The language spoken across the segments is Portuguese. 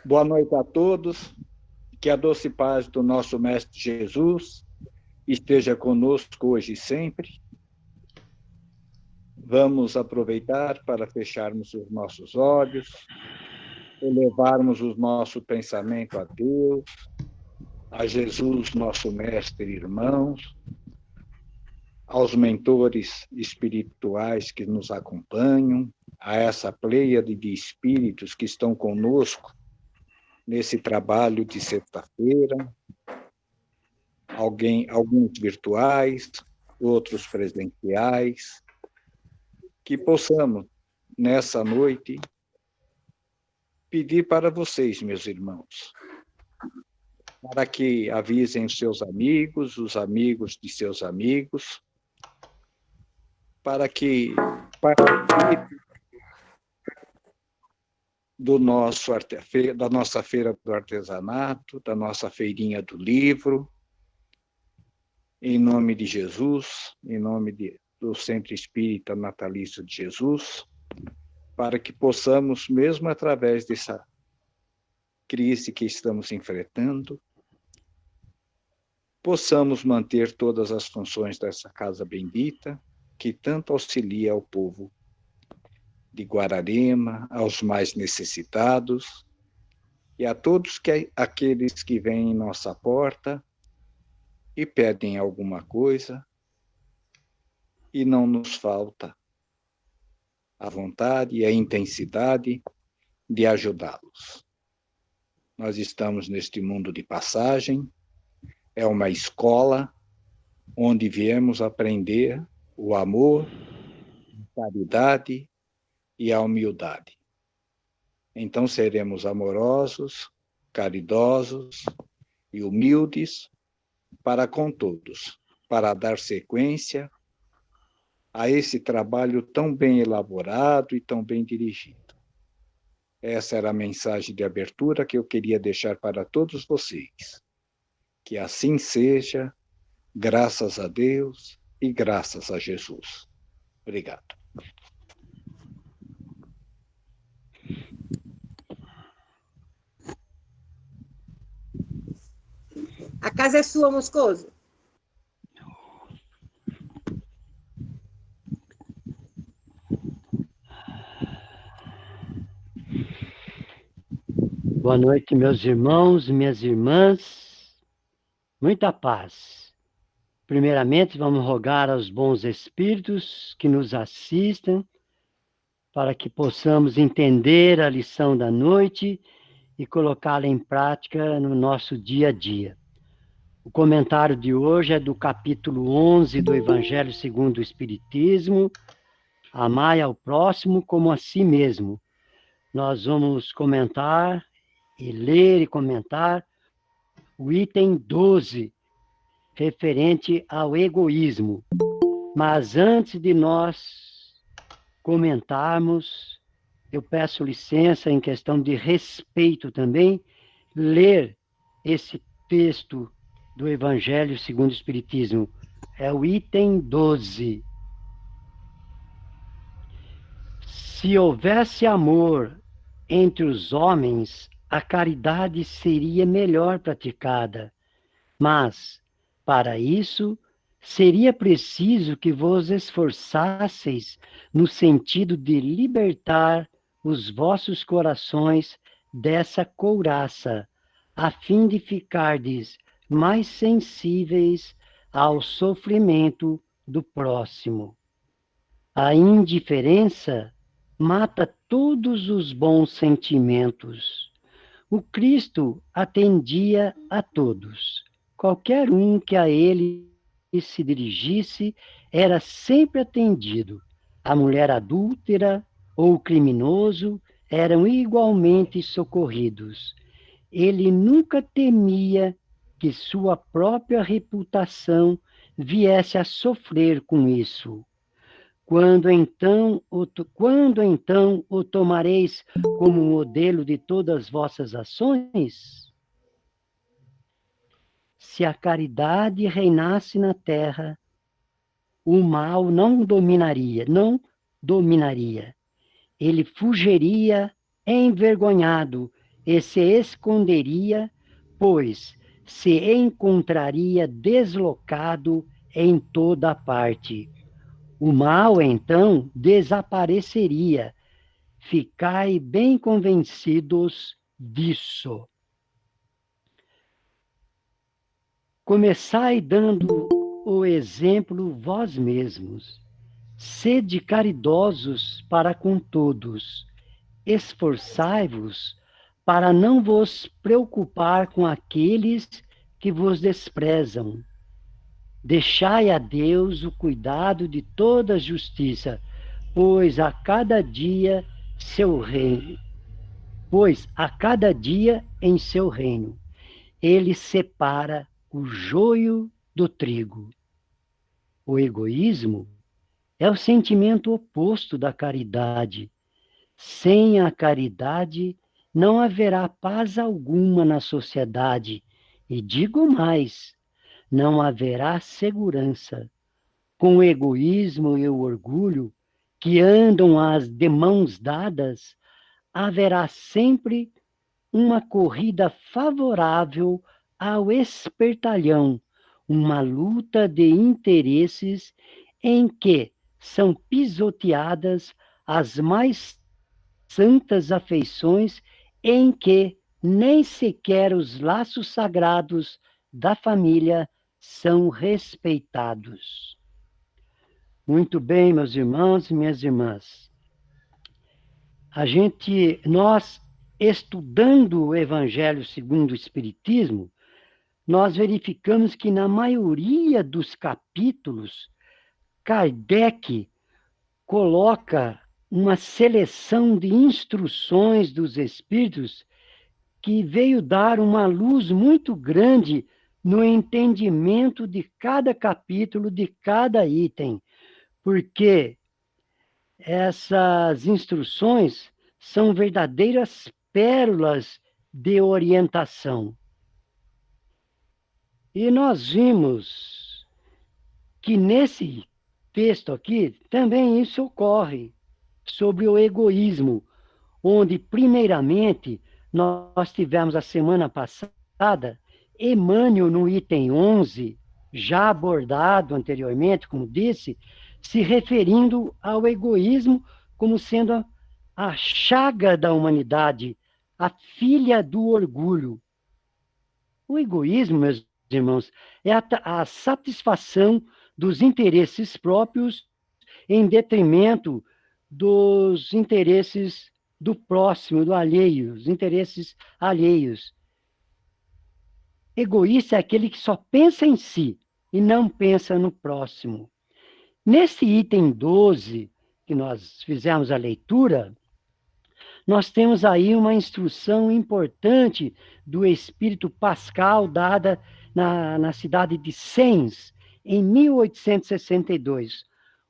Boa noite a todos. Que a doce paz do nosso Mestre Jesus esteja conosco hoje e sempre. Vamos aproveitar para fecharmos os nossos olhos, elevarmos o nosso pensamento a Deus, a Jesus, nosso Mestre e irmãos, aos mentores espirituais que nos acompanham, a essa pleiade de espíritos que estão conosco nesse trabalho de sexta-feira, alguns virtuais, outros presenciais, que possamos, nessa noite, pedir para vocês, meus irmãos, para que avisem os seus amigos, os amigos de seus amigos, para que participem da nossa feira do artesanato, da nossa feirinha do livro, em nome de Jesus, em nome do Centro Espírita Natalício de Jesus, para que possamos, mesmo através dessa crise que estamos enfrentando, possamos manter todas as funções dessa casa bendita, que tanto auxilia ao povo de Guararema, aos mais necessitados, e a todos aqueles que vêm em nossa porta e pedem alguma coisa, e não nos falta a vontade e a intensidade de ajudá-los. Nós estamos neste mundo de passagem, é uma escola onde viemos aprender o amor, a caridade e a humildade. Então seremos amorosos, caridosos e humildes para com todos, para dar sequência a esse trabalho tão bem elaborado e tão bem dirigido. Essa era a mensagem de abertura que eu queria deixar para todos vocês. Que assim seja, graças a Deus e graças a Jesus. Obrigado. A casa é sua, Moscoso? Boa noite, meus irmãos e minhas irmãs. Muita paz. Primeiramente, vamos rogar aos bons espíritos que nos assistam para que possamos entender a lição da noite e colocá-la em prática no nosso dia a dia. O comentário de hoje é do capítulo 11 do Evangelho segundo o Espiritismo, Amai ao próximo como a si mesmo. Nós vamos comentar e ler e comentar o item 12, referente ao egoísmo. Mas antes de nós comentarmos, eu peço licença em questão de respeito também, ler esse texto do Evangelho segundo o Espiritismo. É o item 12. Se houvesse amor entre os homens, a caridade seria melhor praticada. Mas, para isso, seria preciso que vos esforçasseis no sentido de libertar os vossos corações dessa couraça, a fim de ficardes mais sensíveis ao sofrimento do próximo. A indiferença mata todos os bons sentimentos. O Cristo atendia a todos. Qualquer um que a ele se dirigisse era sempre atendido. A mulher adúltera ou o criminoso eram igualmente socorridos. Ele nunca temia que sua própria reputação viesse a sofrer com isso. Quando então o tomareis como modelo de todas as vossas ações? Se a caridade reinasse na terra, o mal não dominaria. Ele fugiria envergonhado e se esconderia, pois se encontraria deslocado em toda parte. O mal, então, desapareceria. Ficai bem convencidos disso. Começai dando o exemplo vós mesmos. Sede caridosos para com todos. Esforçai-vos para não vos preocupar com aqueles que vos desprezam. Deixai a Deus o cuidado de toda a justiça, pois a cada dia em seu reino, ele separa o joio do trigo. O egoísmo é o sentimento oposto da caridade. Sem a caridade, não haverá paz alguma na sociedade. E digo mais, não haverá segurança. Com o egoísmo e o orgulho, que andam de mãos dadas, haverá sempre uma corrida favorável ao espertalhão, uma luta de interesses em que são pisoteadas as mais santas afeições, em que nem sequer os laços sagrados da família são respeitados. Muito bem, meus irmãos e minhas irmãs. Nós estudando o Evangelho segundo o Espiritismo, nós verificamos que na maioria dos capítulos, Kardec coloca uma seleção de instruções dos Espíritos que veio dar uma luz muito grande no entendimento de cada capítulo, de cada item, porque essas instruções são verdadeiras pérolas de orientação. E nós vimos que nesse texto aqui também isso ocorre, sobre o egoísmo, onde primeiramente nós tivemos a semana passada Emmanuel no item 11, já abordado anteriormente, como disse, se referindo ao egoísmo como sendo a chaga da humanidade, a filha do orgulho. O egoísmo, meus irmãos, é a satisfação dos interesses próprios em detrimento dos interesses do próximo, do alheio, os interesses alheios. Egoísta é aquele que só pensa em si e não pensa no próximo. Nesse item 12, que nós fizemos a leitura, nós temos aí uma instrução importante do Espírito Pascal, dada na cidade de Sens, em 1862.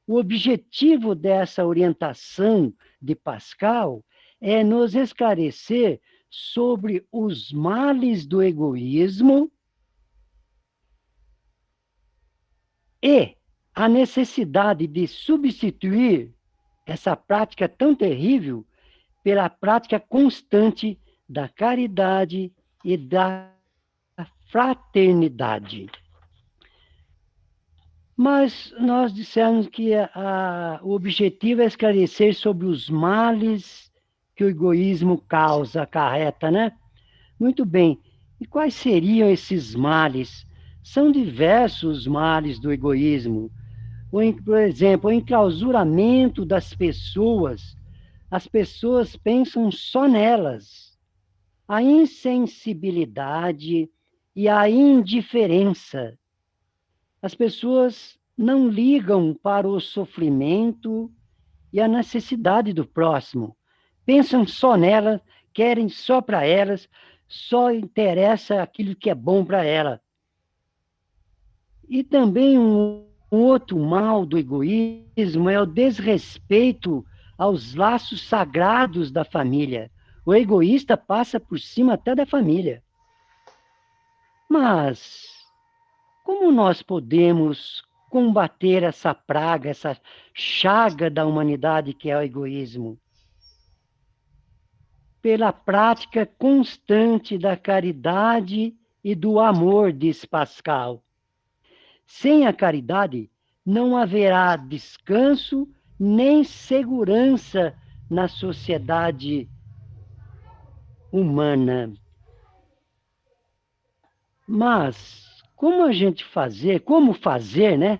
O objetivo dessa orientação de Pascal é nos esclarecer sobre os males do egoísmo e a necessidade de substituir essa prática tão terrível pela prática constante da caridade e da fraternidade. Mas nós dissemos que o objetivo é esclarecer sobre os males que o egoísmo causa, acarreta, né? Muito bem. E quais seriam esses males? São diversos os males do egoísmo. Por exemplo, o enclausuramento das pessoas. As pessoas pensam só nelas. A insensibilidade e a indiferença. As pessoas não ligam para o sofrimento e a necessidade do próximo. Pensam só nelas, querem só para elas, só interessa aquilo que é bom para ela. E também um outro mal do egoísmo é o desrespeito aos laços sagrados da família. O egoísta passa por cima até da família. Mas como nós podemos combater essa praga, essa chaga da humanidade que é o egoísmo? pela prática constante da caridade e do amor, diz Pascal. Sem a caridade, não haverá descanso nem segurança na sociedade humana. Mas como fazer, né,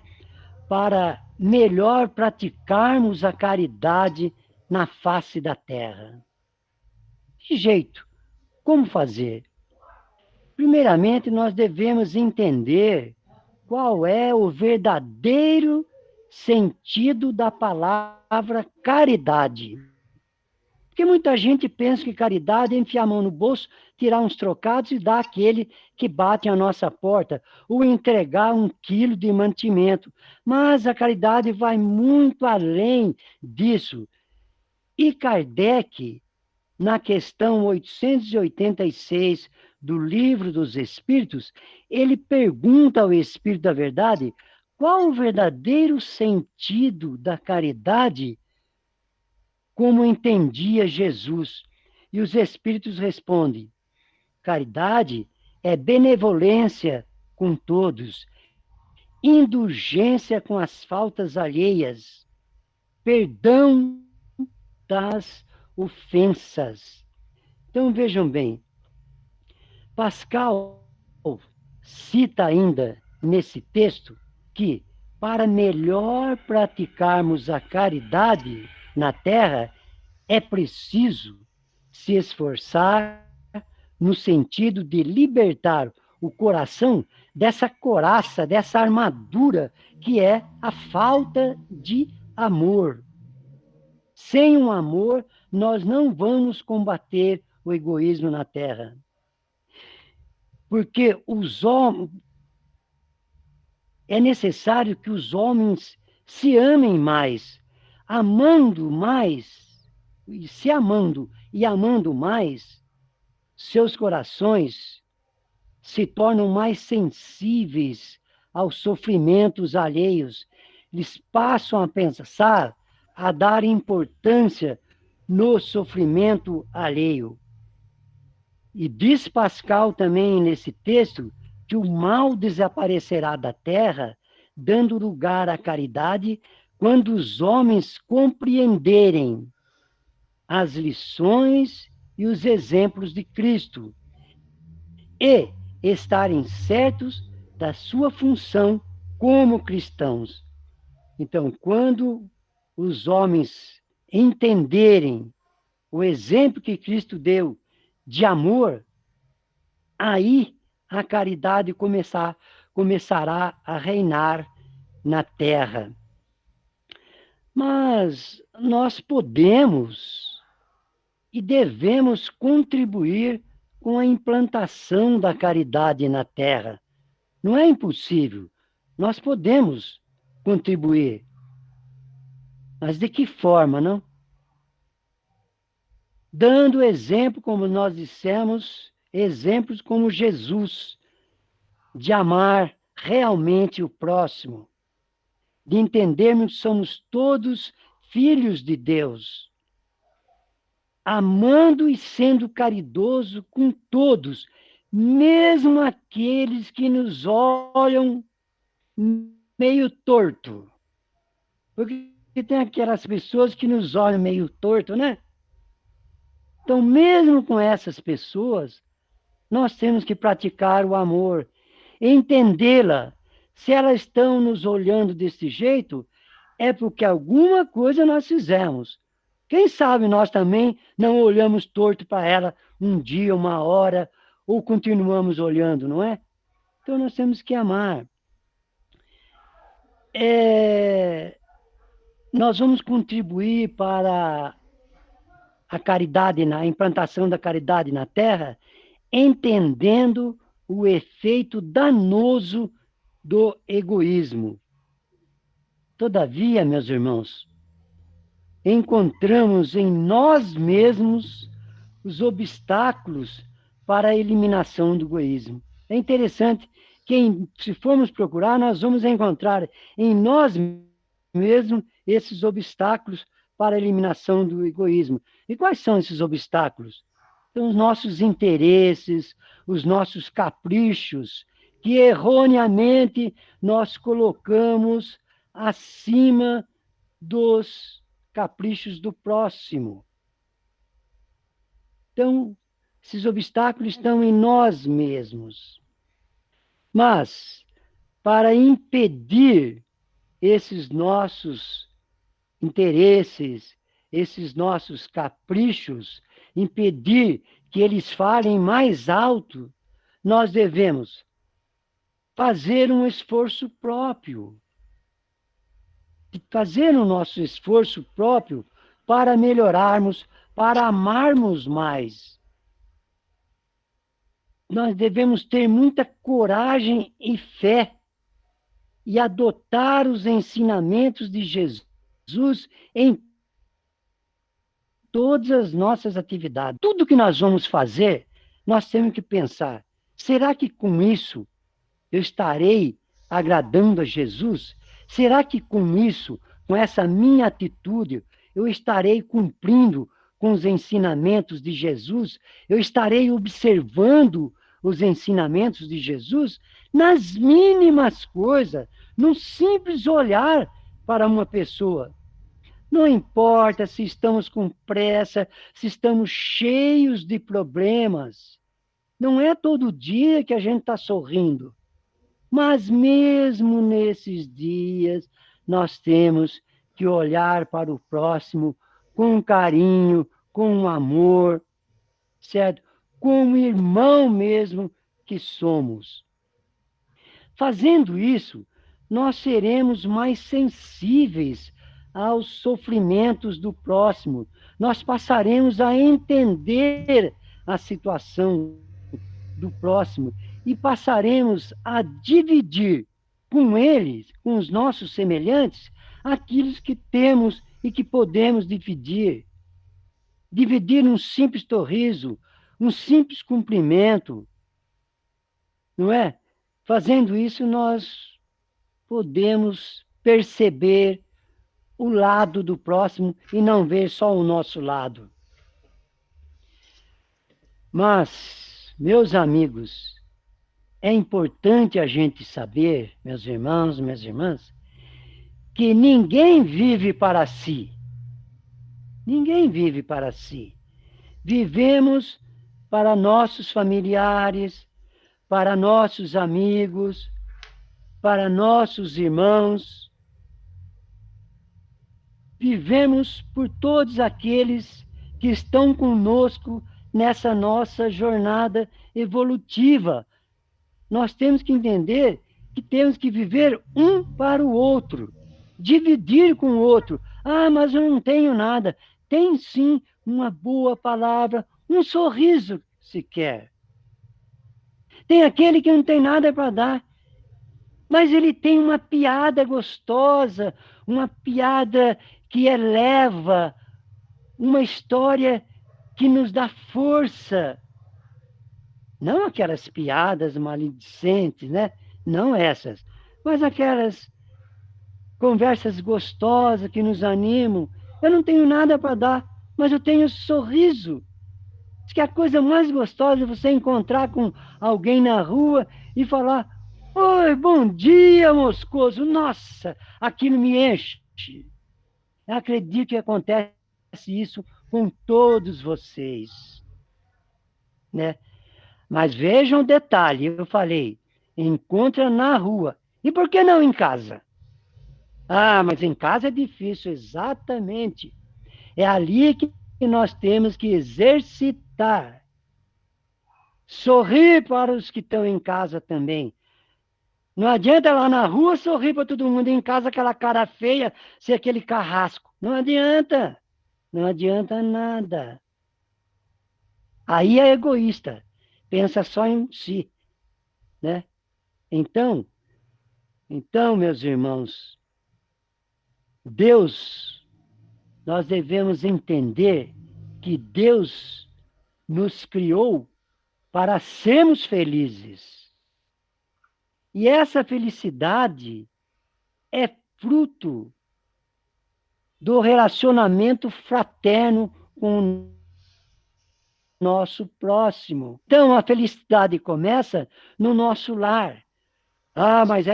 para melhor praticarmos a caridade na face da terra? Que jeito? Como fazer? Primeiramente, nós devemos entender qual é o verdadeiro sentido da palavra caridade. Porque muita gente pensa que caridade é enfiar a mão no bolso, tirar uns trocados e dar àquele que bate à nossa porta, ou entregar 1 quilo de mantimento. Mas a caridade vai muito além disso. E Kardec, na questão 886 do Livro dos Espíritos, ele pergunta ao Espírito da Verdade qual o verdadeiro sentido da caridade, como entendia Jesus. E os Espíritos respondem: caridade é benevolência com todos, indulgência com as faltas alheias, perdão das ofensas. Então vejam bem, Pascal cita ainda nesse texto que para melhor praticarmos a caridade na terra é preciso se esforçar no sentido de libertar o coração dessa couraça, dessa armadura que é a falta de amor. Sem um amor, nós não vamos combater o egoísmo na terra. Porque é necessário que os homens se amem mais, amando mais, se amando e amando mais, seus corações se tornam mais sensíveis aos sofrimentos alheios. Eles passam a pensar, a dar importância no sofrimento alheio. E diz Pascal também nesse texto que o mal desaparecerá da terra, dando lugar à caridade, quando os homens compreenderem as lições e os exemplos de Cristo e estarem certos da sua função como cristãos. Então, quando os homens entenderem o exemplo que Cristo deu de amor, aí a caridade começará a reinar na terra. Mas nós podemos e devemos contribuir com a implantação da caridade na terra. Não é impossível. Nós podemos contribuir. Mas de que forma, não? Dando exemplo, como nós dissemos, exemplos como Jesus, de amar realmente o próximo, de entendermos que somos todos filhos de Deus, amando e sendo caridoso com todos, mesmo aqueles que nos olham meio torto. Porque tem aquelas pessoas que nos olham meio torto, né? Então, mesmo com essas pessoas, nós temos que praticar o amor, entendê-la. Se elas estão nos olhando desse jeito, é porque alguma coisa nós fizemos. Quem sabe nós também não olhamos torto para ela um dia, uma hora, ou continuamos olhando, não é? Então nós temos que amar. Nós vamos contribuir para a caridade, a implantação da caridade na terra, entendendo o efeito danoso do egoísmo. Todavia, meus irmãos, encontramos em nós mesmos os obstáculos para a eliminação do egoísmo. É interessante que, se formos procurar, nós vamos encontrar em nós mesmos esses obstáculos para a eliminação do egoísmo. E quais são esses obstáculos? São os nossos interesses, os nossos caprichos, que erroneamente nós colocamos acima dos caprichos do próximo. Então, esses obstáculos estão em nós mesmos. Mas, para impedir esses nossos interesses, esses nossos caprichos, impedir que eles falem mais alto, nós devemos fazer um esforço próprio. Fazer o nosso esforço próprio para melhorarmos, para amarmos mais. Nós devemos ter muita coragem e fé e adotar os ensinamentos de Jesus em todas as nossas atividades. Tudo que nós vamos fazer, nós temos que pensar, será que com isso eu estarei agradando a Jesus? Será que com isso, com essa minha atitude, eu estarei cumprindo com os ensinamentos de Jesus? Eu estarei observando os ensinamentos de Jesus nas mínimas coisas, num simples olhar para uma pessoa. Não importa se estamos com pressa, se estamos cheios de problemas. Não é todo dia que a gente está sorrindo. Mas mesmo nesses dias, nós temos que olhar para o próximo com carinho, com amor, certo? Como irmão mesmo que somos. Fazendo isso, nós seremos mais sensíveis aos sofrimentos do próximo. Nós passaremos a entender a situação do próximo e passaremos a dividir com eles, com os nossos semelhantes, aquilo que temos e que podemos dividir. Dividir um simples sorriso, um simples cumprimento, não é? Fazendo isso, nós podemos perceber o lado do próximo e não ver só o nosso lado. Mas, meus amigos, é importante a gente saber, meus irmãos, minhas irmãs, que ninguém vive para si. Ninguém vive para si. Vivemos para nossos familiares, para nossos amigos, para nossos irmãos. Vivemos por todos aqueles que estão conosco nessa nossa jornada evolutiva. Nós temos que entender que temos que viver um para o outro, dividir com o outro. Ah, mas eu não tenho nada. Tem sim uma boa palavra, um sorriso sequer. Tem aquele que não tem nada para dar, mas ele tem uma piada gostosa, uma piada que eleva, uma história que nos dá força. Não aquelas piadas maledicentes, né? Não essas, mas aquelas conversas gostosas que nos animam. Eu não tenho nada para dar, mas eu tenho sorriso. Diz que a coisa mais gostosa é você encontrar com alguém na rua e falar: oi, bom dia, Moscoso. Nossa, aquilo me enche. Eu acredito que acontece isso com todos vocês, né? Mas vejam um detalhe, eu falei, encontra na rua. E por que não em casa? Ah, mas em casa é difícil, exatamente. É ali que nós temos que exercitar. Sorrir para os que estão em casa também. Não adianta lá na rua sorrir para todo mundo, em casa aquela cara feia, ser aquele carrasco. Não adianta. Não adianta nada. Aí é egoísta. Pensa só em si, né? Então, meus irmãos, Deus, nós devemos entender que Deus nos criou para sermos felizes. E essa felicidade é fruto do relacionamento fraterno com nosso próximo. Então, a felicidade começa no nosso lar. Ah, mas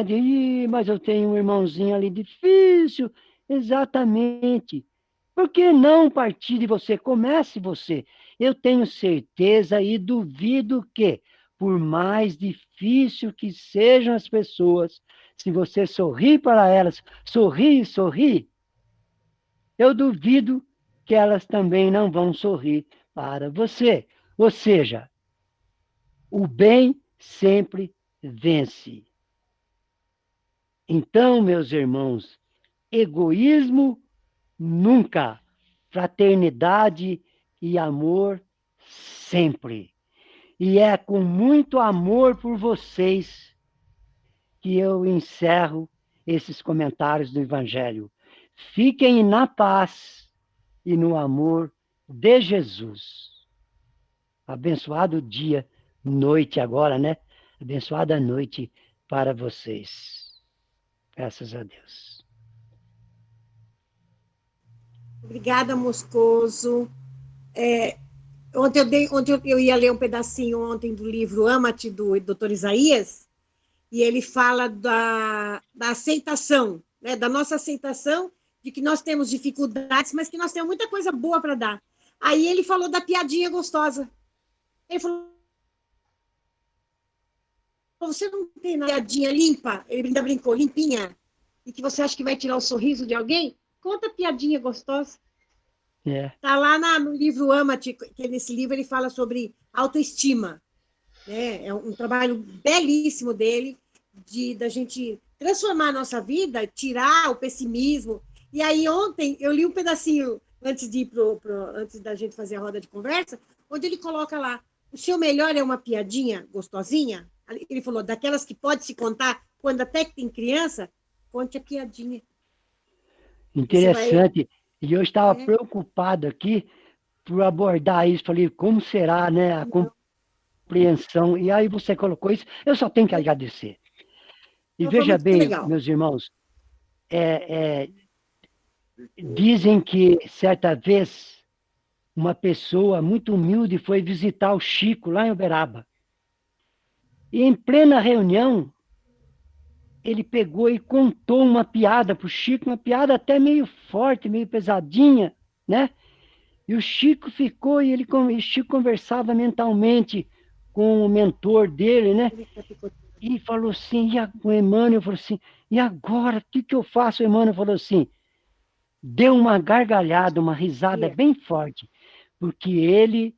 eu tenho um irmãozinho ali difícil. Exatamente. Por que não partir de você? Comece você. Eu tenho certeza e duvido que, por mais difícil que sejam as pessoas, se você sorrir para elas, sorrir, eu duvido que elas também não vão sorrir para você. Ou seja, o bem sempre vence. Então, meus irmãos, egoísmo nunca, fraternidade e amor sempre. E é com muito amor por vocês que eu encerro esses comentários do Evangelho. Fiquem na paz e no amor de Jesus. Abençoado dia, noite agora, né? Abençoada noite para vocês. Graças a Deus. Obrigada, Moscoso. Ontem eu ia ler um pedacinho ontem do livro Ama-te, do Dr. Isaías, e ele fala da aceitação, né? Da nossa aceitação de que nós temos dificuldades, mas que nós temos muita coisa boa para dar. Aí ele falou da piadinha gostosa. Ele falou, você não tem uma piadinha limpa? Ele ainda brincou, limpinha, e que você acha que vai tirar o sorriso de alguém? Conta piadinha gostosa. Está lá no livro Ama-te, que nesse livro ele fala sobre autoestima. Né? É um trabalho belíssimo dele, da gente transformar a nossa vida, tirar o pessimismo. E aí ontem eu li um pedacinho, antes da gente fazer a roda de conversa, onde ele coloca lá, o seu melhor é uma piadinha gostosinha? Ele falou, daquelas que pode se contar quando até que tem criança, conte a piadinha. Interessante. E eu estava preocupado aqui por abordar isso. Falei, como será, né, a compreensão? E aí você colocou isso, eu só tenho que agradecer. E veja bem, legal, meus irmãos, dizem que certa vez uma pessoa muito humilde foi visitar o Chico lá em Uberaba. E em plena reunião, ele pegou e contou uma piada para o Chico, uma piada até meio forte, meio pesadinha, né? E o Chico ficou, o Chico conversava mentalmente com o mentor dele, né? E falou assim, o Emmanuel falou assim, e agora, o que eu faço? O Emmanuel falou assim, deu uma gargalhada, uma risada bem forte, porque ele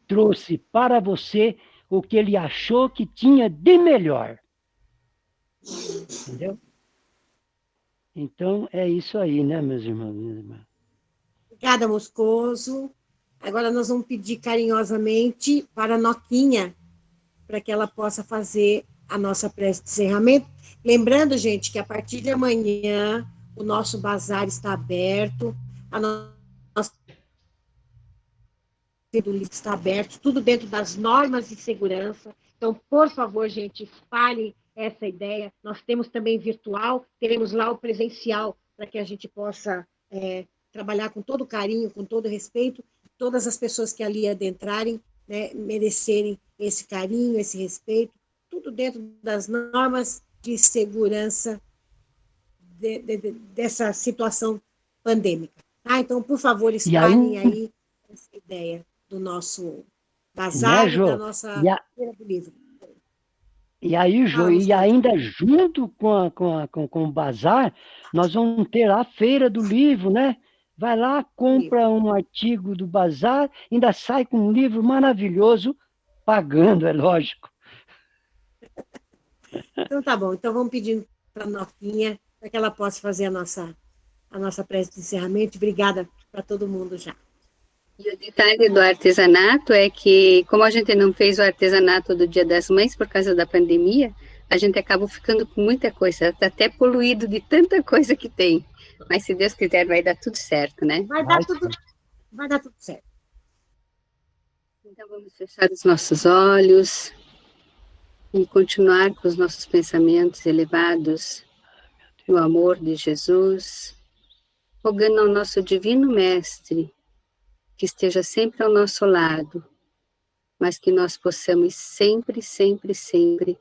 trouxe para você o que ele achou que tinha de melhor. Entendeu? Então, é isso aí, né, meus irmãos? Minhas irmãs? Obrigada, Moscoso. Agora nós vamos pedir carinhosamente para a Noquinha, para que ela possa fazer a nossa prece de encerramento. Lembrando, gente, que a partir de amanhã o nosso bazar está aberto, a nossa do livro está aberto, tudo dentro das normas de segurança. Então, por favor, gente, espalhem essa ideia. Nós temos também virtual, teremos lá o presencial, para que a gente possa trabalhar com todo carinho, com todo respeito, todas as pessoas que ali adentrarem, né, merecerem esse carinho, esse respeito, tudo dentro das normas de segurança dessa situação pandêmica. Tá? Então, por favor, espalhem aí essa ideia do nosso bazar e da nossa feira do livro. E aí, e ainda junto com o bazar, nós vamos ter a feira do livro, né? Vai lá, compra um artigo do bazar, ainda sai com um livro maravilhoso, pagando, é lógico. Então tá bom, então vamos pedindo para a Noquinha, para que ela possa fazer a nossa prece de encerramento. Obrigada para todo mundo já. E o detalhe do artesanato é que, como a gente não fez o artesanato do Dia das Mães por causa da pandemia, a gente acaba ficando com muita coisa, está até poluído de tanta coisa que tem. Mas se Deus quiser, vai dar tudo certo, né? Vai dar tudo certo. Então vamos fechar os nossos olhos e continuar com os nossos pensamentos elevados no amor de Jesus, rogando ao nosso Divino Mestre que esteja sempre ao nosso lado, mas que nós possamos sempre, sempre, sempre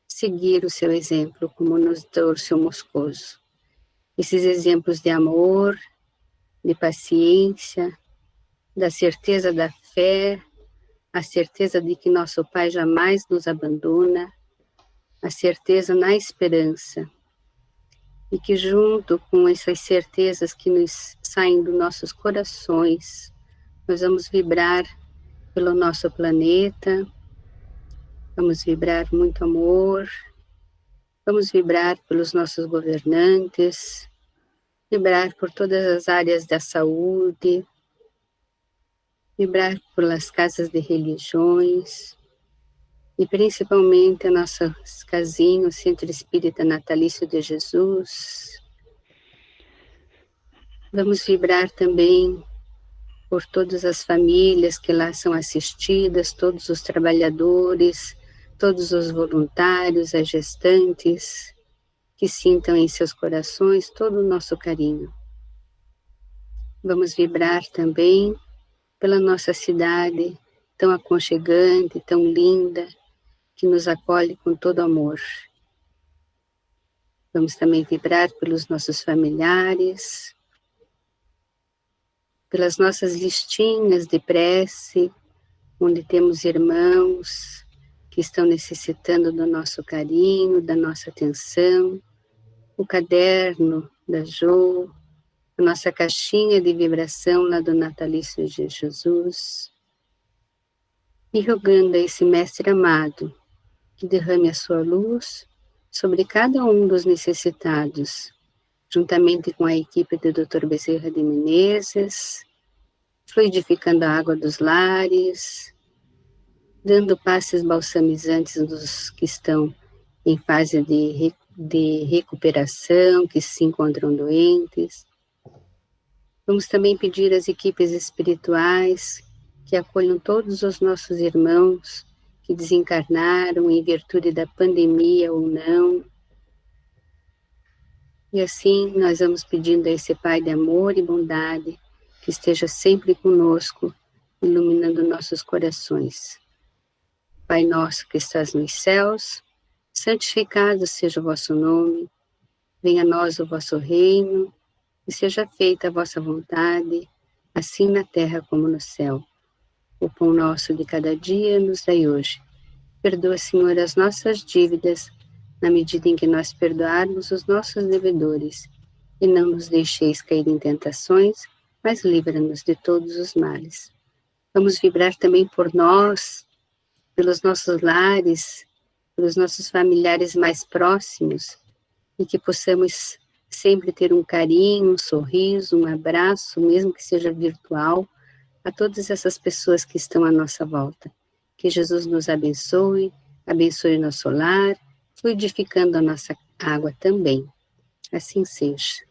seguir o seu exemplo, como nos deu o seu Moscoso. Esses exemplos de amor, de paciência, da certeza da fé, a certeza de que nosso Pai jamais nos abandona, a certeza na esperança. E que junto com essas certezas que nos saem dos nossos corações, nós vamos vibrar pelo nosso planeta, vamos vibrar muito amor, vamos vibrar pelos nossos governantes, vibrar por todas as áreas da saúde, vibrar pelas casas de religiões, e principalmente a nossa casinha, o Centro Espírita Natalício de Jesus. Vamos vibrar também por todas as famílias que lá são assistidas, todos os trabalhadores, todos os voluntários, as gestantes, que sintam em seus corações todo o nosso carinho. Vamos vibrar também pela nossa cidade, tão aconchegante, tão linda, que nos acolhe com todo amor. Vamos também vibrar pelos nossos familiares, pelas nossas listinhas de prece, onde temos irmãos que estão necessitando do nosso carinho, da nossa atenção, o caderno da Jo, a nossa caixinha de vibração lá do Natalício de Jesus, e rogando a esse Mestre amado que derrame a sua luz sobre cada um dos necessitados, juntamente com a equipe do Dr. Bezerra de Menezes, fluidificando a água dos lares, dando passes balsamizantes dos que estão em fase de recuperação, que se encontram doentes. Vamos também pedir às equipes espirituais que acolham todos os nossos irmãos que desencarnaram em virtude da pandemia ou não. E assim nós vamos pedindo a esse Pai de amor e bondade que esteja sempre conosco, iluminando nossos corações. Pai nosso que estás nos céus, santificado seja o vosso nome, venha a nós o vosso reino, e seja feita a vossa vontade, assim na terra como no céu. O pão nosso de cada dia nos dai hoje. Perdoa, Senhor, as nossas dívidas, na medida em que nós perdoarmos os nossos devedores. E não nos deixeis cair em tentações, mas livra-nos de todos os males. Vamos vibrar também por nós, pelos nossos lares, pelos nossos familiares mais próximos, e que possamos sempre ter um carinho, um sorriso, um abraço, mesmo que seja virtual, a todas essas pessoas que estão à nossa volta. Que Jesus nos abençoe, abençoe o nosso lar, fluidificando a nossa água também. Assim seja.